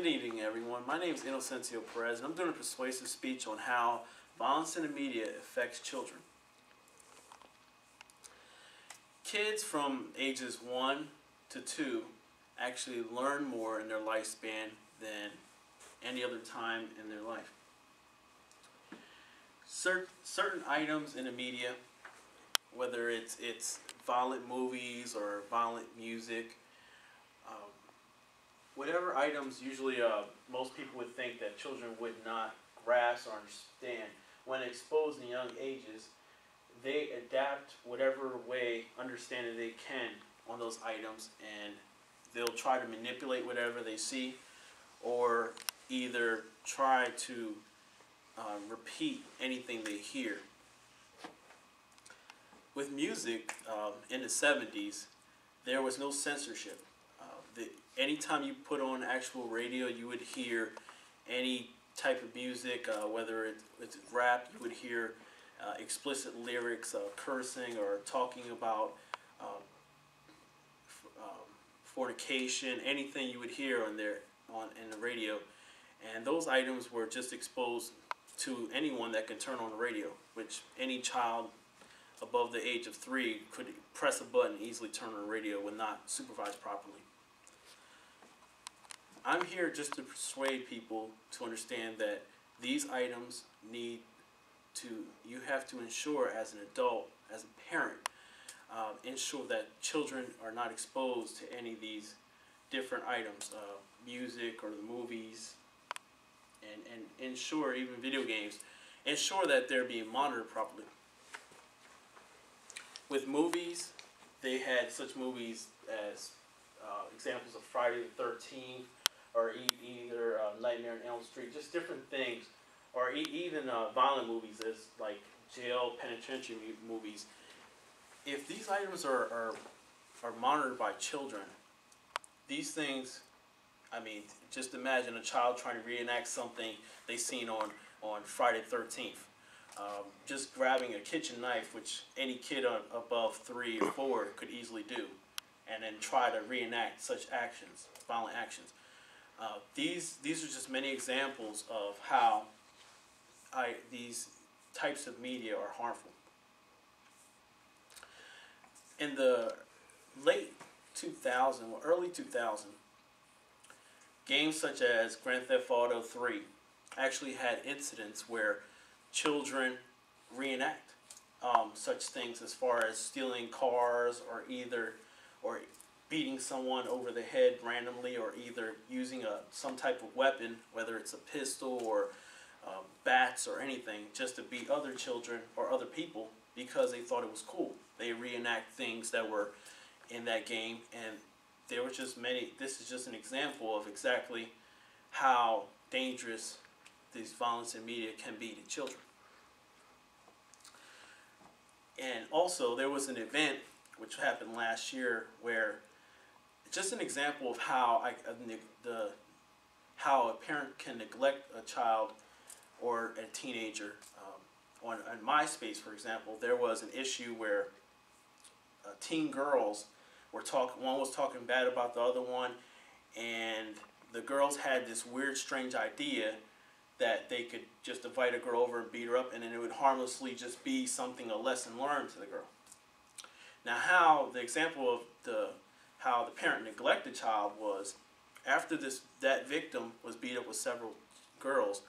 Good evening, everyone. My name is Inocencio Perez, and I'm doing a persuasive speech on how violence in the media affects children. Kids from ages 1 to 2 actually learn more in their lifespan than any other time in their life. Certain items in the media, whether it's violent movies or violent music, whatever items usually most people would think that children would not grasp or understand, when exposed in young ages, they adapt whatever way, understanding they can on those items, and they'll try to manipulate whatever they see, or either try to repeat anything they hear. With music, in the 70s, there was no censorship. Anytime you put on actual radio, you would hear any type of music, whether it's rap, you would hear explicit lyrics, cursing, or talking about fornication, anything you would hear in the radio. And those items were just exposed to anyone that can turn on the radio, which any child above the age of 3 could press a button and easily turn on the radio when not supervised properly. I'm here just to persuade people to understand that these items you have to ensure as an adult, as a parent, ensure that children are not exposed to any of these different items, music or the movies, and ensure, even video games, ensure that they're being monitored properly. With movies, they had such movies as examples of Friday the 13th, or either Nightmare on Elm Street, just different things, or even violent movies as like jail, penitentiary movies. If these items are monitored by children, these things, I mean, just imagine a child trying to reenact something they seen on Friday the 13th. Just grabbing a kitchen knife, which any kid above 3 or 4 could easily do, and then try to reenact such actions, violent actions. These are just many examples of how these types of media are harmful. In the late 2000 or early 2000, games such as Grand Theft Auto 3 actually had incidents where children reenact such things, as far as stealing cars, or beating someone over the head randomly, or either using some type of weapon, whether it's a pistol or bats or anything, just to beat other children or other people because they thought it was cool. They reenact things that were in that game, and there were just many. This is just an example of exactly how dangerous this violence in media can be to children. And also, there was an event which happened last year where, just an example of how how a parent can neglect a child or a teenager. On MySpace, for example, there was an issue where teen girls were one was talking bad about the other one, and the girls had this weird, strange idea that they could just invite a girl over and beat her up, and then it would harmlessly just be a lesson learned to the girl. Now, how the example of how the parent neglected the child was, after that victim was beat up with several girls,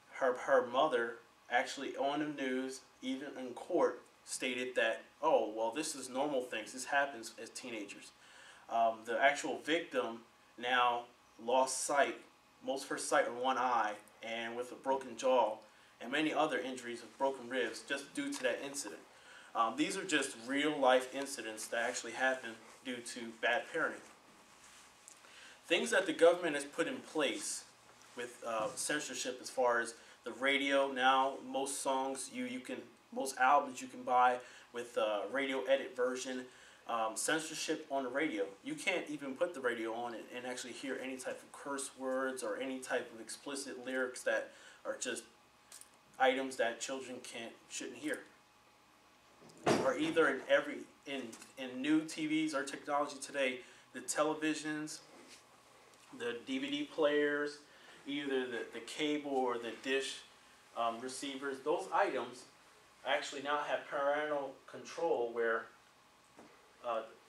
her mother actually on the news, even in court, stated that, oh, well, this is normal things. This happens as teenagers. The actual victim now lost sight, most of her sight in one eye, and with a broken jaw, and many other injuries of broken ribs just due to that incident. These are just real-life incidents that actually happen due to bad parenting. Things that the government has put in place with censorship, as far as the radio. Now, most songs most albums you can buy with radio edit version. Censorship on the radio. You can't even put the radio on and actually hear any type of curse words or any type of explicit lyrics that are just items that children shouldn't hear. Or either in new TVs or technology today, the televisions the DVD players, either the cable or the dish receivers. Those items actually now have parental control where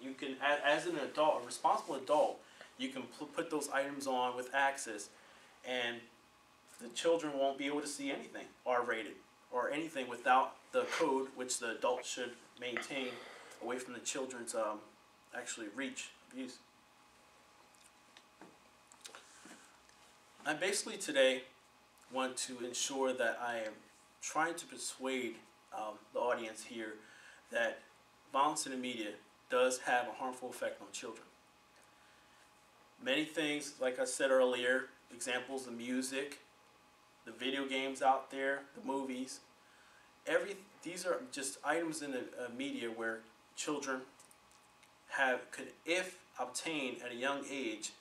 you can, as an adult, a responsible adult, you can put those items on with access, and the children won't be able to see anything R-rated or anything without the code, which the adult should maintain away from the children's actually reach of use. I basically today want to ensure that I am trying to persuade the audience here that violence in the media does have a harmful effect on children. Many things, like I said earlier, examples of music, the video games out there, the movies, these are just items in the media where children could, if obtained at a young age,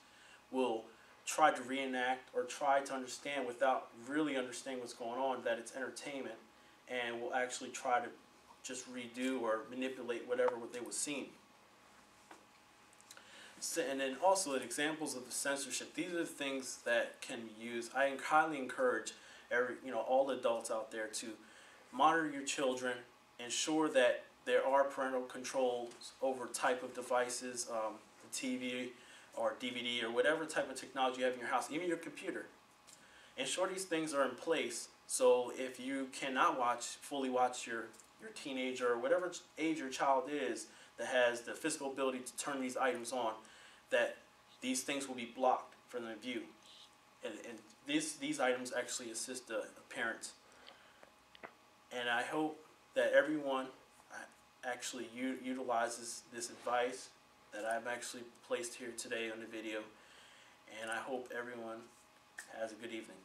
will try to reenact or try to understand without really understanding what's going on, that it's entertainment, and will actually try to just redo or manipulate whatever they were seeing. So, and then also the examples of the censorship. These are the things that can be used. I highly encourage all adults out there to monitor your children, ensure that there are parental controls over type of devices, the TV or DVD or whatever type of technology you have in your house, even your computer. Ensure these things are in place, so if you cannot fully watch your teenager or whatever age your child is that has the physical ability to turn these items on, that these things will be blocked from their view. And these items actually assist the parents. And I hope that everyone actually utilizes this advice that I've actually placed here today on the video. And I hope everyone has a good evening.